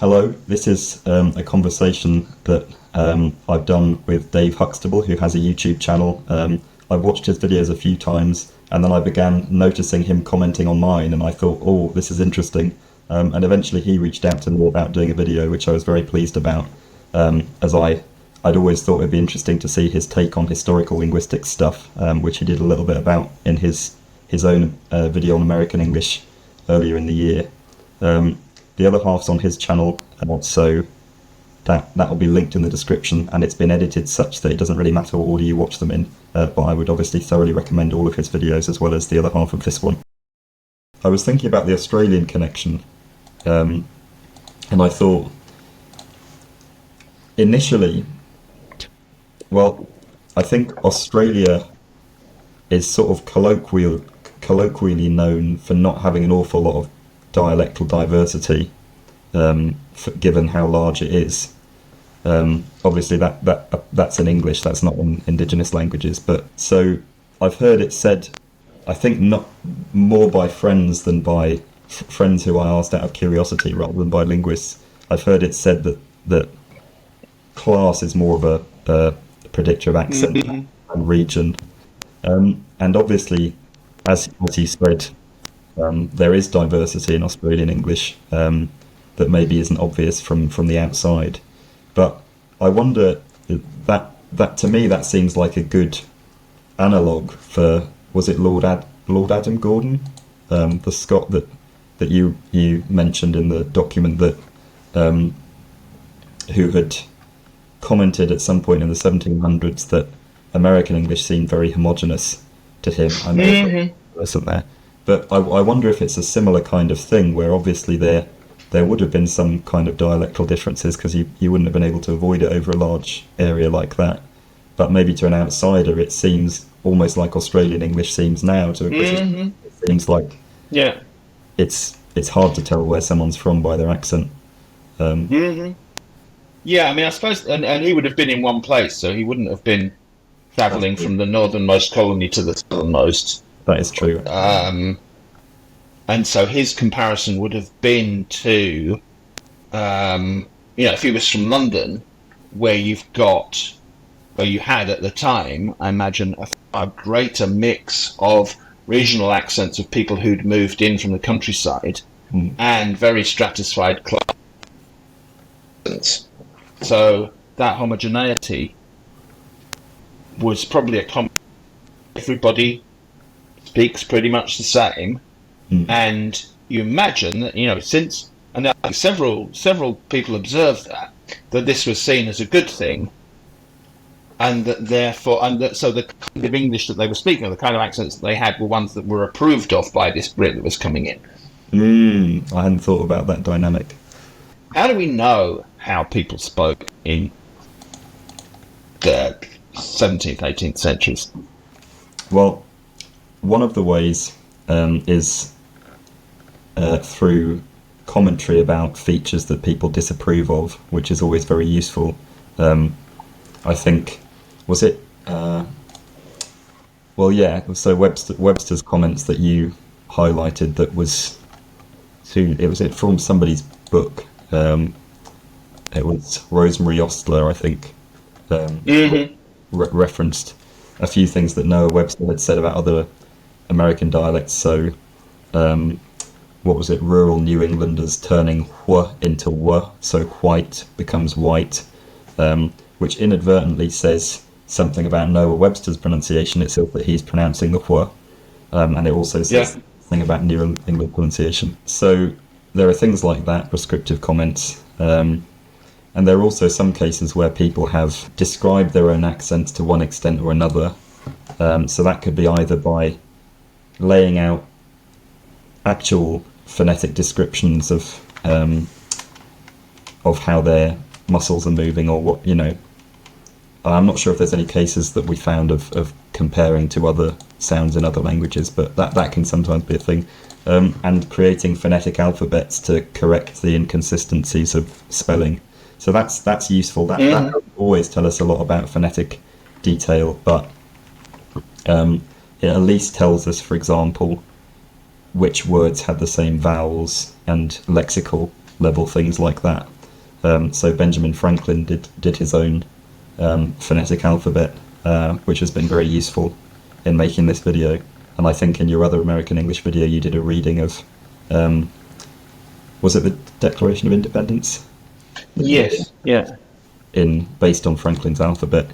Hello, this is a conversation that I've done with Dave Huxtable, who has a YouTube channel. I've watched his videos a few times, and then I began noticing him commenting on mine, and I thought, oh, this is interesting. And eventually he reached out to me about doing a video, which I was very pleased about, as I'd always thought it'd be interesting to see his take on historical linguistic stuff, which he did a little bit about in his own video on American English earlier in the year. The other half's on his channel, so that'll be linked in the description, and it's been edited such that it doesn't really matter what order you watch them in, but I would obviously thoroughly recommend all of his videos as well as the other half of this one. I was thinking about the Australian connection, and I thought, initially, well, I think Australia is sort of colloquially known for not having an awful lot of dialectal diversity, given how large it is. Obviously, that's in English. That's not in indigenous languages. But so I've heard it said, I think not more by friends than by friends who I asked out of curiosity, rather than by linguists. I've heard it said that class is more of a predictor of accent and region, and obviously, as you said. There is diversity in Australian English that maybe isn't obvious from the outside, but I wonder that to me that seems like a good analogue for, was it Lord Adam Gordon, the Scot that you mentioned in the document, that who had commented at some point in the 1700s that American English seemed very homogenous to him. I know wasn't there. But I wonder if it's a similar kind of thing, where obviously there would have been some kind of dialectal differences, because you wouldn't have been able to avoid it over a large area like that. But maybe to an outsider, it seems almost like Australian English seems now to a British. It seems like it's hard to tell where someone's from by their accent. Yeah, I mean, I suppose, and he would have been in one place, so he wouldn't have been travelling from the northernmost colony to the southernmost. That is true. And so his comparison would have been to, if he was from London, where you had at the time, I imagine, a greater mix of regional accents of people who'd moved in from the countryside and very stratified class. So that homogeneity was probably a common. Everybody speaks pretty much the same, and you imagine that since, and several people observed that this was seen as a good thing, and that therefore, so the kind of English that they were speaking, or the kind of accents that they had, were ones that were approved of by this Brit that was coming in. I hadn't thought about that dynamic. How do we know how people spoke in the 17th, 18th centuries? Well, one of the ways is through commentary about features that people disapprove of, which is always very useful. I think, was it? Well, yeah. So Webster's comments that you highlighted, that was it from somebody's book. It was Rosemary Ostler, I think, referenced a few things that Noah Webster had said about other American dialects. So, what was it? Rural New Englanders turning wh into w, so white becomes white, which inadvertently says something about Noah Webster's pronunciation itself, that he's pronouncing the wh, and it also says something about New England pronunciation. So there are things like that, prescriptive comments, and there are also some cases where people have described their own accents to one extent or another. So that could be either by laying out actual phonetic descriptions of how their muscles are moving, or what, I'm not sure if there's any cases that we found of comparing to other sounds in other languages, but that can sometimes be a thing. And creating phonetic alphabets to correct the inconsistencies of spelling. So that's useful. That doesn't always tell us a lot about phonetic detail, but it at least tells us, for example, which words had the same vowels and lexical level things like that. So Benjamin Franklin did his own phonetic alphabet, which has been very useful in making this video. And I think in your other American English video you did a reading of, was it the Declaration of Independence? Yes, yeah. Based on Franklin's alphabet.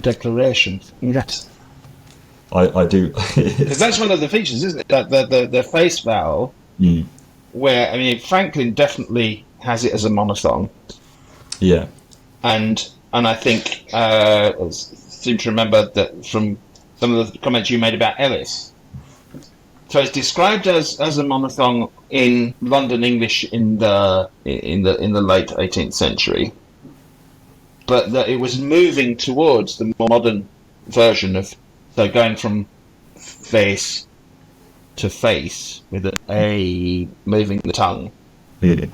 Declaration. Yes. I do. Because that's one of the features, isn't it? The face vowel, where, I mean, Franklin definitely has it as a monophthong. Yeah. And I think, I seem to remember that from some of the comments you made about Ellis. So it's described as a monophthong in London English in the late 18th century, but that it was moving towards the more modern version of, so going from face to face with an A, moving the tongue. Yeah.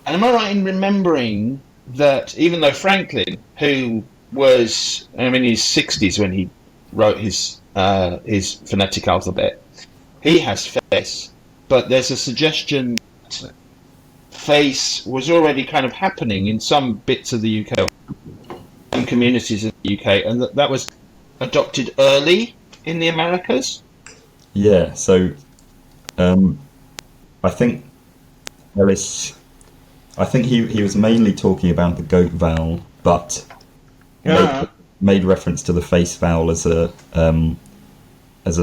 And am I right in remembering that even though Franklin, who was in his 60s when he wrote his phonetic alphabet, he has face, but there's a suggestion that face was already kind of happening in some bits of the UK and communities in the UK, and that was adopted early in the Americas. Yeah, so I think Ellis, I think he was mainly talking about the goat vowel, but made reference to the face vowel as a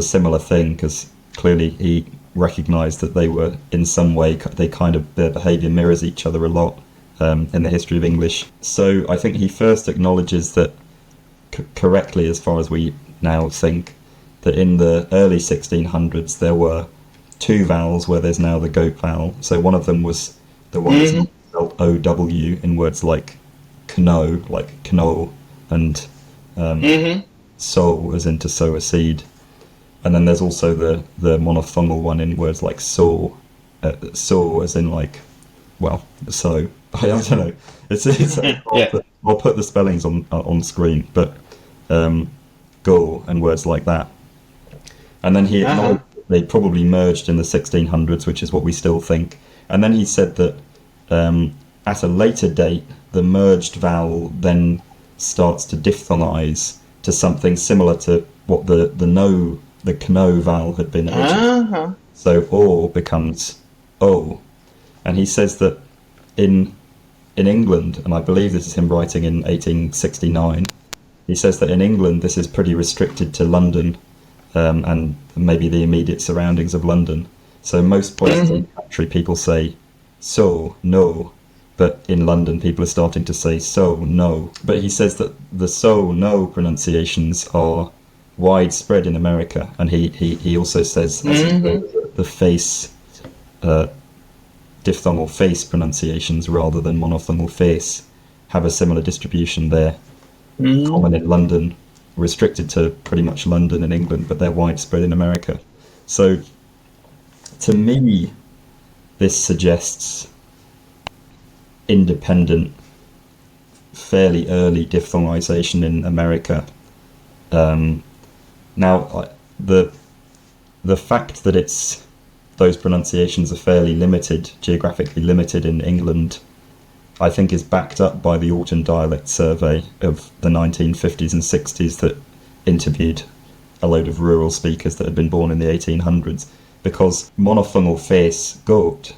similar thing, because clearly he recognised that they were in some way, their behaviour mirrors each other a lot in the history of English. So I think he first acknowledges that correctly, as far as we now think, that in the early 1600s there were two vowels where there's now the goat vowel. So one of them was the one that's spelled O-W in words like kno, and sow, as in to sow a seed. And then there's also the monophthongal one in words like saw, as in like, well, so I don't know. It's I'll put the spellings on screen, but go and words like that. And then he acknowledged that they probably merged in the 1600s, which is what we still think. And then he said that at a later date, the merged vowel then starts to diphthongize to something similar to what the kno vowel had been originally. So o becomes o. And he says that in England, and I believe this is him writing in 1869, he says that in England this is pretty restricted to London and maybe the immediate surroundings of London. So most places in the country people say so, no, but in London people are starting to say so, no. But he says that the so, no pronunciations are widespread in America, and he also says the face, diphthongal face pronunciations rather than monophthongal face have a similar distribution there. Common in London, restricted to pretty much London and England, but they're widespread in America. So to me, this suggests independent, fairly early diphthongization in America. Now, the fact that those pronunciations are fairly limited, geographically limited in England, I think is backed up by the Autumn Dialect Survey of the 1950s and 60s that interviewed a load of rural speakers that had been born in the 1800s, because monophthongal face, goat,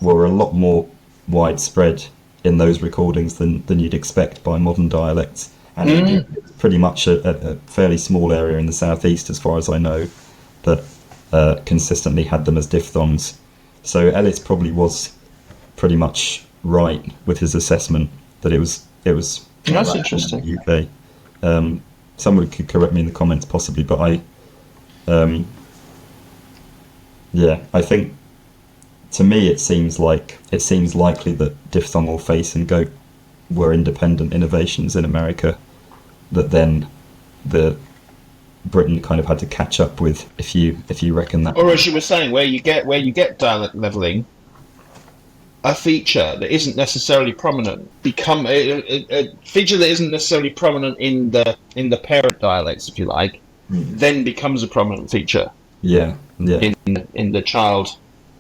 were a lot more widespread in those recordings than you'd expect by modern dialects. And it was pretty much a fairly small area in the southeast, as far as I know, that consistently had them as diphthongs. So Ellis probably was pretty much right with his assessment that it was. That's interesting. In the UK. Someone could correct me in the comments possibly, but I think to me it seems likely that diphthongal face and goat were independent innovations in America that then Britain kind of had to catch up with, if you reckon that. Or as you were saying, where you get dialect levelling, a feature that isn't necessarily prominent a feature that isn't necessarily prominent in the parent dialects, if you like, then becomes a prominent feature. Yeah. In the child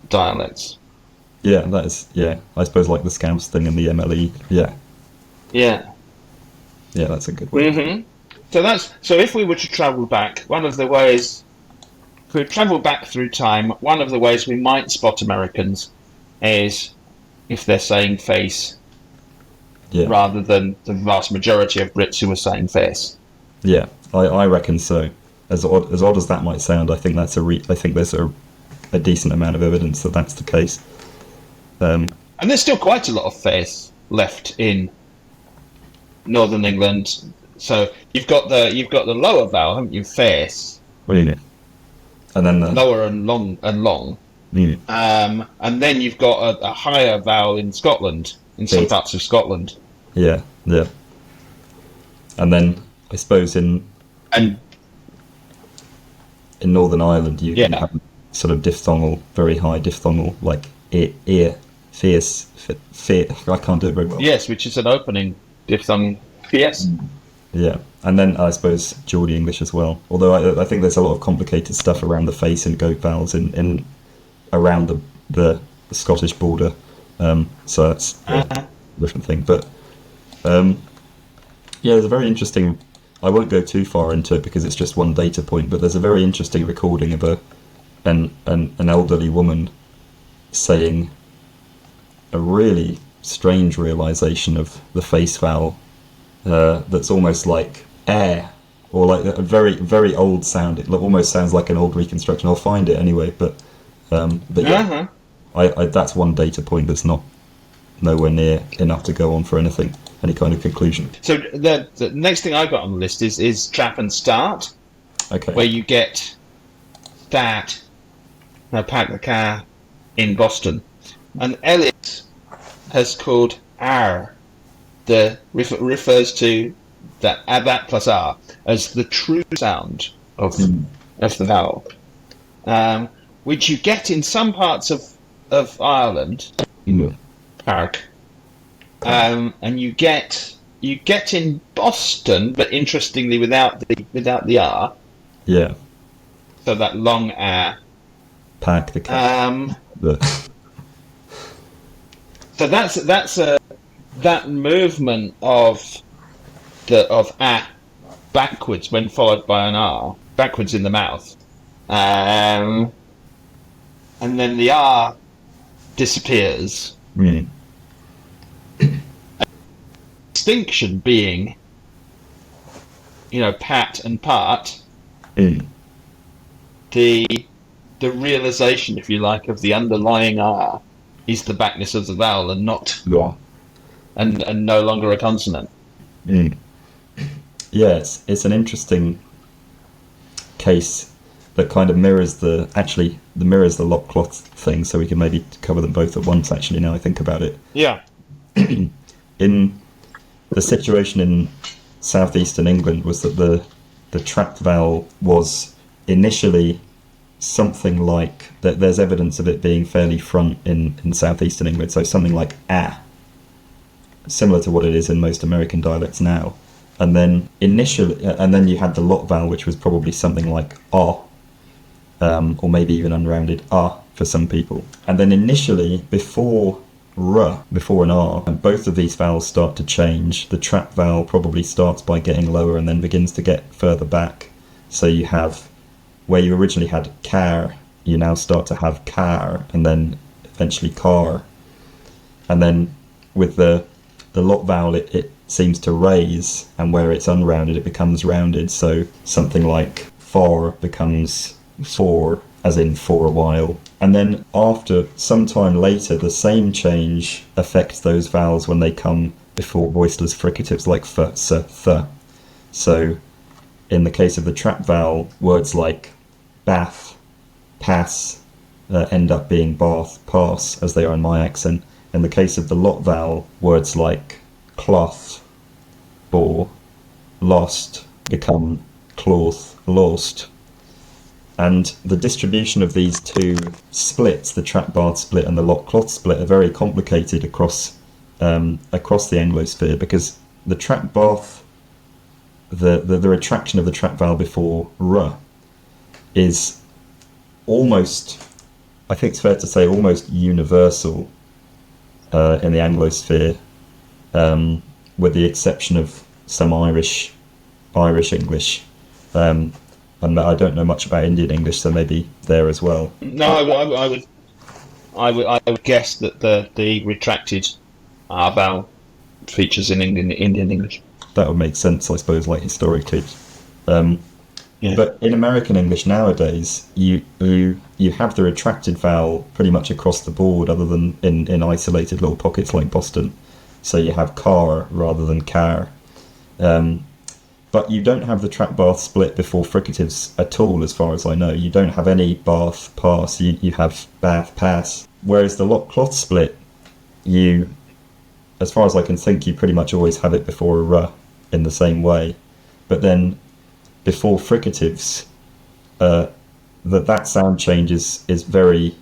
dialects. Yeah, that is, yeah. I suppose like the Scouse thing and the MLE. Yeah, Yeah. yeah, that's a good way. hmm So if we were to travel back, one of the ways if we travel back through time, one of the ways we might spot Americans is if they're saying face Yeah, rather than the vast majority of Brits who are saying face. yeah, I reckon so. As odd as that might sound, I think I think there's a decent amount of evidence that that's the case. And there's still quite a lot of face left in Northern England. So you've got the lower vowel, haven't you? Face, Really, and then lower and long. yeah, And then you've got a higher vowel in Scotland, in some parts of Scotland. yeah, yeah, and then I suppose And in Northern Ireland you yeah, have sort of diphthongal, very high diphthongal, like ear, fierce, fear. I can't do it very well. yes, which is an opening diphthong. Yes. Yeah, and then I suppose Geordie English as well. Although I think there's a lot of complicated stuff around the face and goat vowels in around the Scottish border. So that's a different thing. But yeah, there's a very interesting. I won't go too far into it because it's just one data point. But there's a very interesting recording of an elderly woman saying a really strange realization of the face vowel. That's almost like air, or like a very, very old sound. It almost sounds like an old reconstruction. I'll find it anyway, but yeah, I that's one data point that's not nowhere near enough to go on for any kind of conclusion. So the next thing I got on the list is trap and start, Okay. where you get start. Now park the car in Boston, and Elliot has called R. Refers to that plus R as the true sound of the vowel, which you get in some parts of Ireland, Park, and you get in Boston, but interestingly without the R, Yeah. so that long R. Pack the cat. So that's that movement of a backwards when followed by an R, backwards in the mouth, and then the R disappears. Mm. Distinction being, pat and part. Mm. The realization, if you like, of the underlying R is the backness of the vowel and not Yeah. and no longer a consonant. Mm. Yeah, it's an interesting case that kind of mirrors the lockcloth thing, so we can maybe cover them both at once, actually, now I think about it. Yeah. In the situation in southeastern England was that the trap vowel was initially something like that. There's evidence of it being fairly front in southeastern England, so something like ah, similar to what it is in most American dialects now. And then you had the lot vowel, which was probably something like ah, or maybe even unrounded ah for some people. And then initially, before an R, and both of these vowels start to change. The trap vowel probably starts by getting lower and then begins to get further back. So you have, where you originally had car, you now start to have car, and then eventually car. And then with the lot vowel, it seems to raise, and where it's unrounded, it becomes rounded. So something like for becomes for, as in for a while. And then after some time later, the same change affects those vowels when they come before voiceless fricatives like f, s, th. So in the case of the trap vowel, words like bath, pass, end up being bath, pass, as they are in my accent. In the case of the lot vowel, words like cloth, bore, lost, become cloth, lost. And the distribution of these two splits, the trap bath split and the lot cloth split, are very complicated across the Anglosphere, because the trap bath, the retraction of the trap vowel before r is almost I think it's fair to say almost universal in the Anglosphere, with the exception of some Irish English. And I don't know much about Indian English, so maybe there as well. No, I would guess that the retracted vowel features in Indian English. That would make sense, I suppose, like historically. Um, Yeah. but in American English nowadays, you have the retracted vowel pretty much across the board, other than in isolated little pockets like Boston. So you have car rather than car. But you don't have the trap bath split before fricatives at all, as far as I know. You don't have any bath pass, you have bath pass. Whereas the lock cloth split, you, as far as I can think, you pretty much always have it before a r in the same way. But then before fricatives, that sound change is very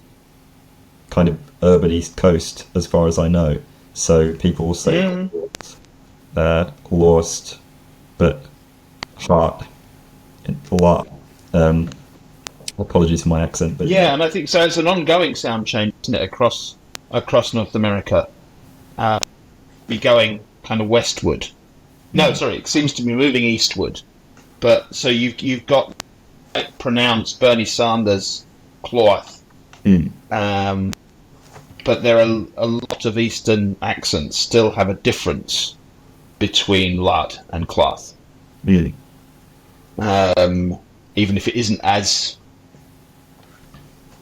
kind of urban East Coast, as far as I know. So people will say lost, but heart, lot. Apologies for my accent, but Yeah, and I think so. It's an ongoing sound change, isn't it, across North America? Be going kind of westward. No, sorry, it seems to be moving eastward. But so you've got pronounced Bernie Sanders cloth, but there are a lot of Eastern accents still have a difference between lud and cloth, really, even if it isn't as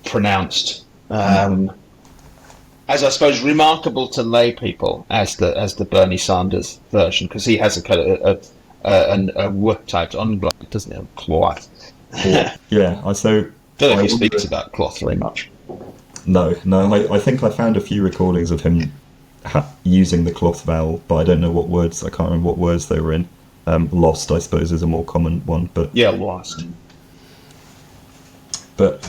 pronounced. As I suppose remarkable to lay people as the Bernie Sanders version, because he has a kind of a work typed on block, doesn't it? Cloth. yeah. So Don't know if he speaks about cloth very much. no. I think I found a few recordings of him using the cloth vowel, but I don't know what words. I can't remember what words they were in. Lost, I suppose, is a more common one, but Yeah, lost. But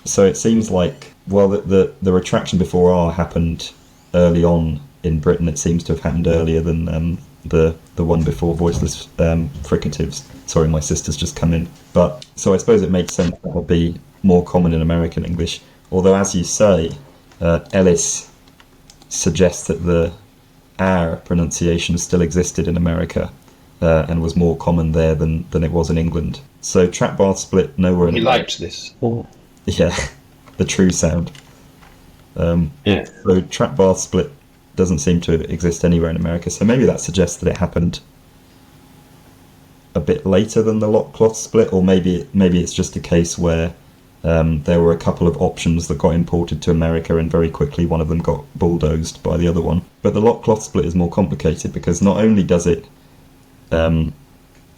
so it seems like, well, the retraction before R happened early on in Britain. It seems to have happened earlier than the one before voiceless fricatives. Sorry, my sister's just come in. But so I suppose it makes sense that would be more common in American English. Although, as you say, Ellis suggests that the R pronunciation still existed in America and was more common there than it was in England. So trap bath split nowhere in He liked this. Yeah, the true sound. Yeah. So trap bath split doesn't seem to exist anywhere in America, so maybe that suggests that it happened a bit later than the lock cloth split, or maybe it's just a case where there were a couple of options that got imported to America and very quickly one of them got bulldozed by the other one. But the lock cloth split is more complicated because not only does it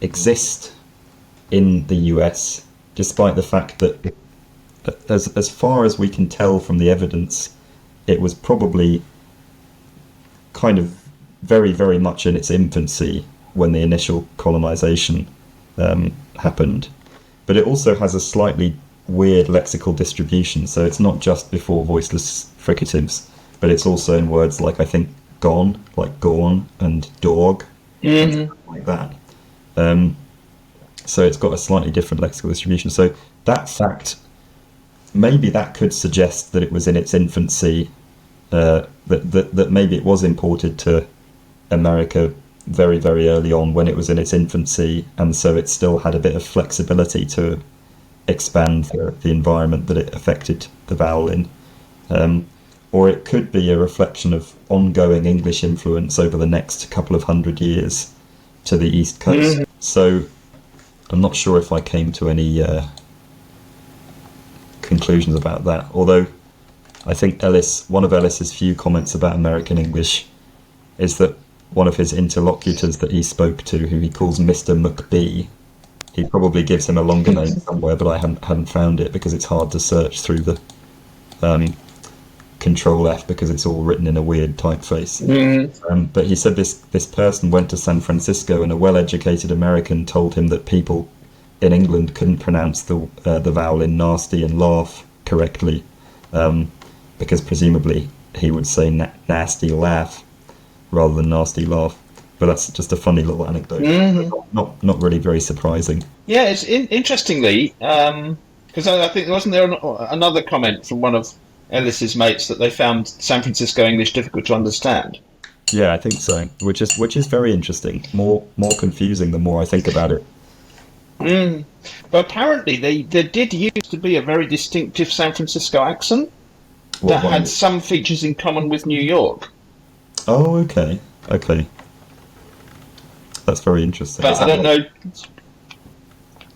exist in the US, despite the fact that as far as we can tell from the evidence, it was probably kind of very, very much in its infancy when the initial colonization happened. But it also has a slightly weird lexical distribution, so it's not just before voiceless fricatives, but it's also in words like, I think, gone, like gone, and dog, like that. So it's got a slightly different lexical distribution. So that fact, maybe that could suggest that it was in its infancy, that maybe it was imported to America very, very early on when it was in its infancy, and so it still had a bit of flexibility to expand the environment that it affected the vowel in. Or it could be a reflection of ongoing English influence over the next couple of hundred years to the East Coast. So I'm not sure if I came to any conclusions about that, although I think one of Ellis's few comments about American English is that one of his interlocutors that he spoke to, who he calls Mr. McBee, he probably gives him a longer name somewhere, but I hadn't found it because it's hard to search through the Control F because it's all written in a weird typeface. But he said this person went to San Francisco and a well-educated American told him that people in England couldn't pronounce the vowel in nasty and laugh correctly, because presumably he would say nasty laugh rather than nasty laugh. But that's just a funny little anecdote. Not really very surprising. Yeah, it's interestingly. Because I think wasn't there another comment from one of Ellis's mates that they found San Francisco English difficult to understand. Yeah, I think so. Which is very interesting. More confusing the more I think about it. Mm. But apparently, there did used to be a very distinctive San Francisco accent What that one? had some features in common with New York. Oh, okay, okay. That's very interesting. But Is I that don't like know.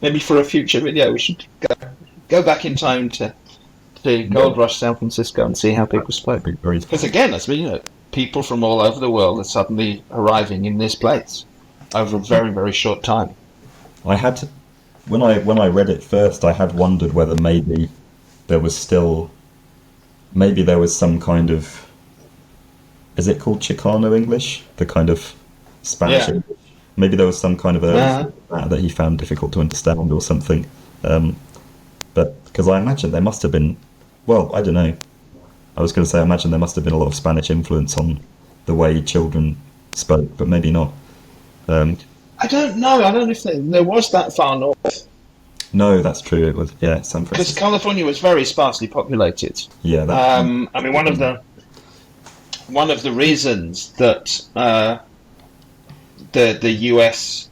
Maybe for a future video, we should go back in time to yeah, Gold Rush San Francisco and see how people spoke. very? Because again, that's people from all over the world are suddenly arriving in this place over a very very short time. I had when I read it first, I had wondered whether there was still maybe there was some kind of, is it called Chicano English? The kind of Spanish Yeah. English. Maybe there was some kind of early Uh, form of that he found difficult to understand or something. Um, but because I imagine there must have been, well, I don't know. I was going to say, I imagine there must have been a lot of Spanish influence on the way children spoke, but maybe not. Um, I don't know. I don't know if there was that far north no, that's true. It was, yeah, San because Francisco. California was very sparsely populated. Yeah, that. I mean, one of the reasons that the US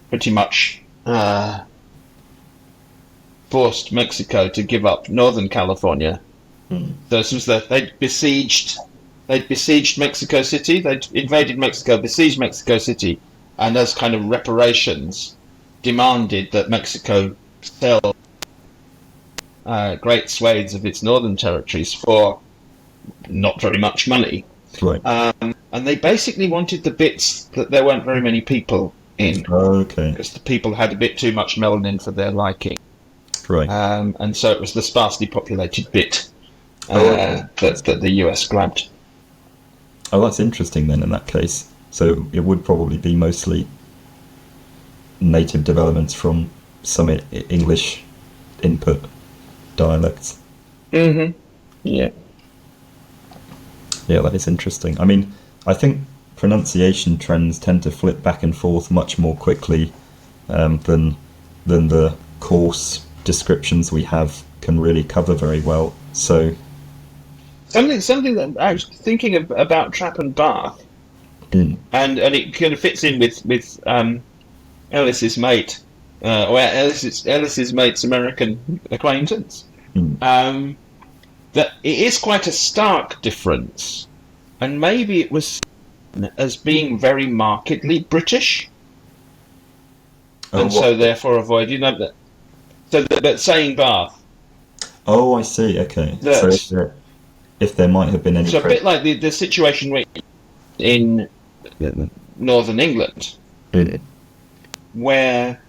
pretty much forced Mexico to give up Northern California. This was they'd besieged Mexico City. They'd invaded Mexico, besieged Mexico City, and as kind of reparations, demanded that Mexico sell great swathes of its northern territories for not very much money. Right. And they basically wanted the bits that there weren't very many people in, Okay. because the people had a bit too much melanin for their liking. Right. And so it was the sparsely populated bit Okay. that the US grabbed. Oh, that's interesting then in that case. So it would probably be mostly native developments from some English input dialects. Mm-hmm. Yeah. Yeah, that is interesting. I mean, I think pronunciation trends tend to flip back and forth much more quickly than the coarse descriptions we have can really cover very well. So, Something that I was thinking about Trap and Bath, mm, and it kind of fits in with Ellis's mate, or Ellis's mate's American acquaintance. mm. That it is quite a stark difference, and maybe it was seen as being very markedly British, and What? so therefore avoiding that. So that saying Bath, Oh, I see. Okay. So that if there might have been any so a bit like the situation in Northern England, Mm. where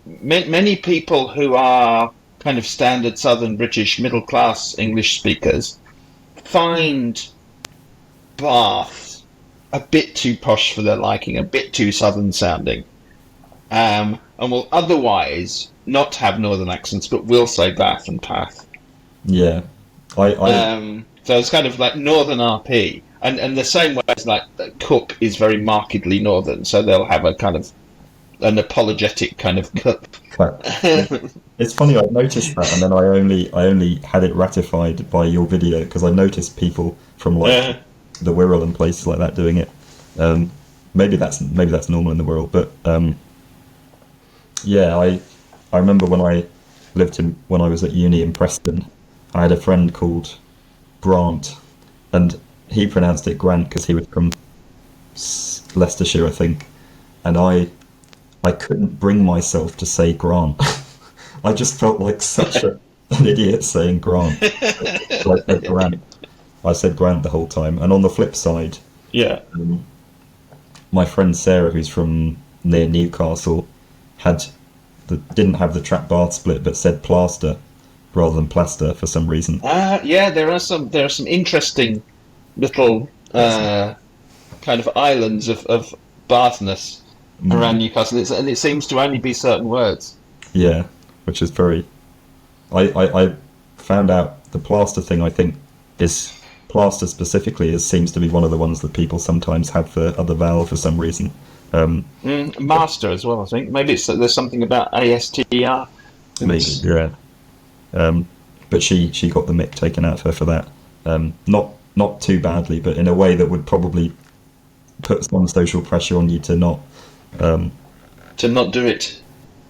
many people who are kind of standard Southern British middle class English speakers find Bath a bit too posh for their liking, a bit too Southern sounding, and will otherwise not have Northern accents, but will say Bath and Path. Yeah, I So it's kind of like Northern RP, and the same way as like Cook is very markedly Northern, so they'll have a kind of an apologetic kind of Cook. it's funny. I noticed that, and then I only had it ratified by your video because I noticed people from like the Wirral and places like that doing it. Maybe that's normal in the world, but yeah, I remember when when I was at uni in Preston, I had a friend called Grant, and he pronounced it Grant because he was from Leicestershire, I think, and I couldn't bring myself to say Grant. I just felt like an idiot saying Grant. So I said Grant. I said Grant the whole time. And on the flip side, Yeah. my friend Sarah, who's from near Newcastle, didn't have the trap bath split, but said plaster rather than plaster for some reason. Yeah, there are some interesting little kind of islands of Bathness around Newcastle, and it seems to only be certain words. Yeah, which is very. I found out the plaster thing. I think is plaster specifically seems to be one of the ones that people sometimes have for other vowel for some reason. Master as well, I think. Maybe there's something about ASTR. Maybe, yeah. But she got the mick taken out of her for that. Not too badly, but in a way that would probably put some social pressure on you to not. To not do it.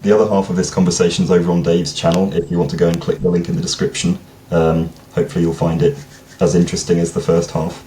The other half of this conversation is over on Dave's channel. If you want to go and click the link in the description, hopefully you'll find it as interesting as the first half.